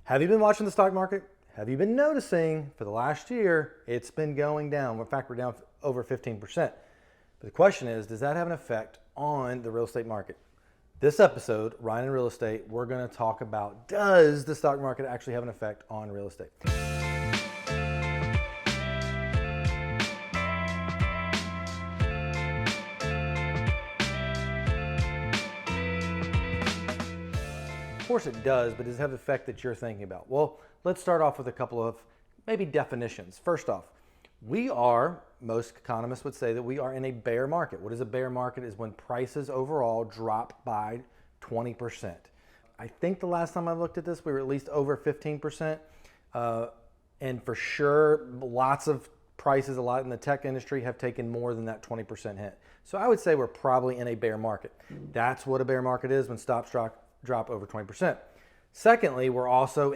Have you been watching the stock market? Have you been noticing for the last year, it's been going down? In fact, we're down over 15%. But the question is, does that have an effect on the real estate market? This episode, Ryan in Real Estate, we're going to talk about, does the stock market actually have an effect on real estate? Of course it does, but does it have the effect that you're thinking about? Well, let's start off with a couple of maybe definitions. First off, most economists would say that we are in a bear market. What is a bear market? Is when prices overall drop by 20%. I think the last time I looked at this, we were at least over 15%. And for sure, lots of prices, a lot in the tech industry have taken more than that 20% hit. So I would say we're probably in a bear market. That's what a bear market is, when stocks drop over 20%. Secondly, we're also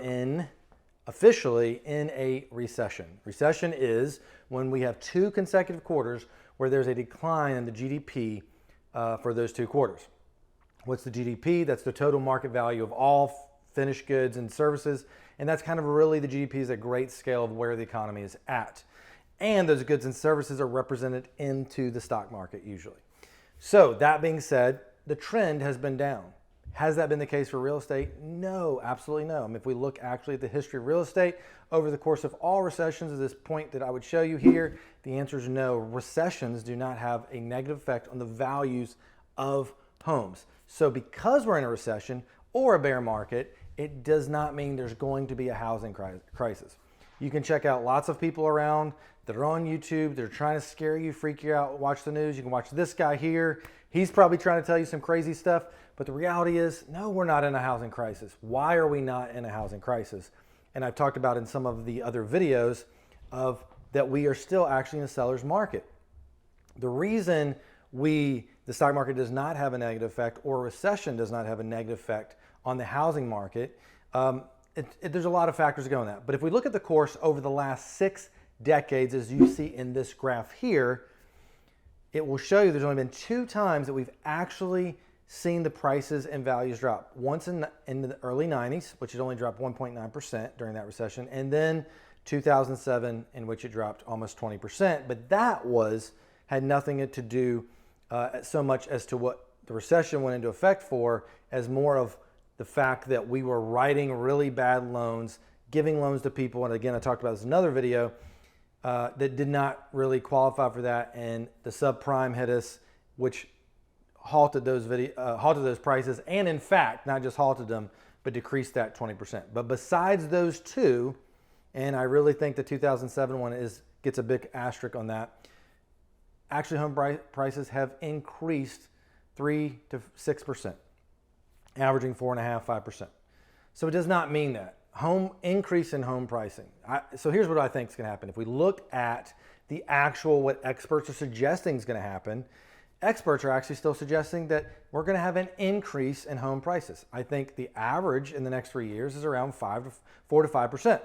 officially in a recession. Recession is when we have two consecutive quarters where there's a decline in the GDP for those two quarters. What's the GDP? That's the total market value of all finished goods and services. And that's kind of really, the GDP is a great scale of where the economy is at. And those goods and services are represented into the stock market usually. So that being said, the trend has been down. Has that been the case for real estate? No, absolutely no. I mean, if we look actually at the history of real estate over the course of all recessions, at this point that I would show you here, the answer is no. Recessions do not have a negative effect on the values of homes. So because we're in a recession or a bear market, it does not mean there's going to be a housing crisis. You can check out lots of people around that are on YouTube. They're trying to scare you, freak you out, watch the news. You can watch this guy here. He's probably trying to tell you some crazy stuff. But the reality is, no, we're not in a housing crisis. Why are we not in a housing crisis? And I've talked about in some of the other videos that we are still actually in a seller's market. The reason the stock market does not have a negative effect, or a recession does not have a negative effect on the housing market, there's a lot of factors that go in that. But if we look at the course over the last 6 decades, as you see in this graph here, it will show you there's only been 2 times that we've actually seen the prices and values drop. Once in the early 90s, which it only dropped 1.9% during that recession, and then 2007, in which it dropped almost 20%. But that had nothing to do so much as to what the recession went into effect for, as more of the fact that we were writing really bad loans, giving loans to people, and again, I talked about this in another video, that did not really qualify for that, and the subprime hit us, which halted those prices, and in fact, not just halted them, but decreased that 20%. But besides those two, and I really think the 2007 one gets a big asterisk on that, actually home prices have increased 3 to 6%, averaging 4.5%, 5%. So it does not mean that. Increase in home pricing. So here's what I think is going to happen. If we look at the actual, what experts are suggesting is going to happen, experts are actually still suggesting that we're going to have an increase in home prices. I think the average in the next 3 years is around 4 to 5%.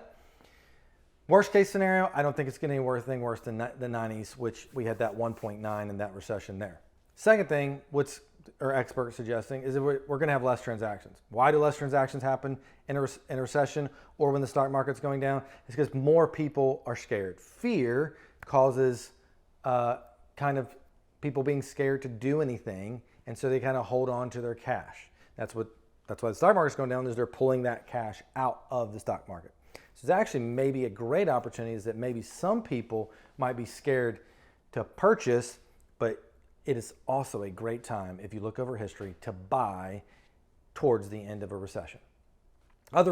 Worst case scenario, I don't think it's getting anything worse than the 90s, which we had that 1.9 in that recession there. Second thing, experts suggesting is that we're going to have less transactions. Why do less transactions happen in a recession or when the stock market's going down? It's because more people are scared. Fear causes kind of people being scared to do anything, and so they kind of hold on to their cash. That's why the stock market's going down, is they're pulling that cash out of the stock market. So it's actually maybe a great opportunity, is that maybe some people might be scared to purchase, but it is also a great time, if you look over history, to buy towards the end of a recession. Other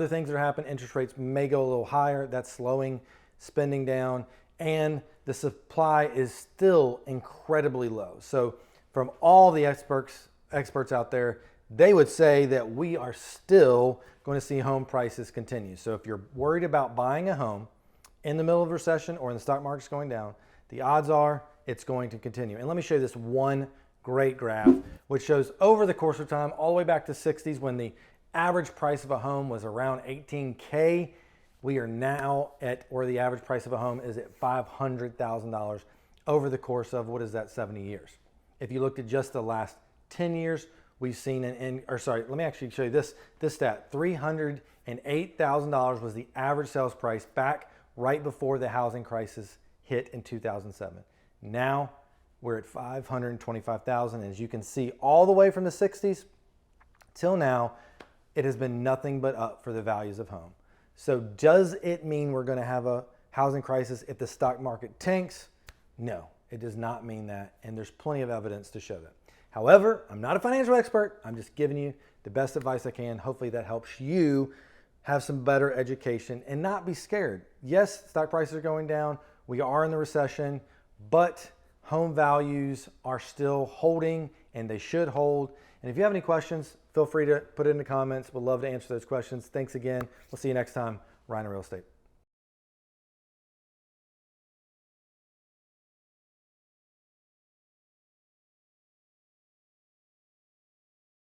things that happen, interest rates may go a little higher. That's slowing spending down, and the supply is still incredibly low. So from all the experts out there, they would say that we are still going to see home prices continue. So if you're worried about buying a home in the middle of a recession or in the stock market's going down, the odds are it's going to continue. And let me show you this one great graph, which shows over the course of time, all the way back to 60s, when the average price of a home was around $18K. We are now at where the average price of a home is at $500,000 over the course of, 70 years. If you looked at just the last 10 years, we've seen let me actually show you this stat. 300 and $8,000 was the average sales price back right before the housing crisis hit in 2007. Now we're at $525,000. As you can see, all the way from the 60s till now, it has been nothing but up for the values of home. So does it mean we're going to have a housing crisis if the stock market tanks? No, it does not mean that, and there's plenty of evidence to show that. However, I'm not a financial expert. I'm just giving you the best advice I can. Hopefully that helps you have some better education and not be scared. Yes, stock prices are going down. We are in the recession, but home values are still holding, and they should hold. And if you have any questions, feel free to put it in the comments. We'd love to answer those questions. Thanks again. We'll see you next time. Ryan Real Estate.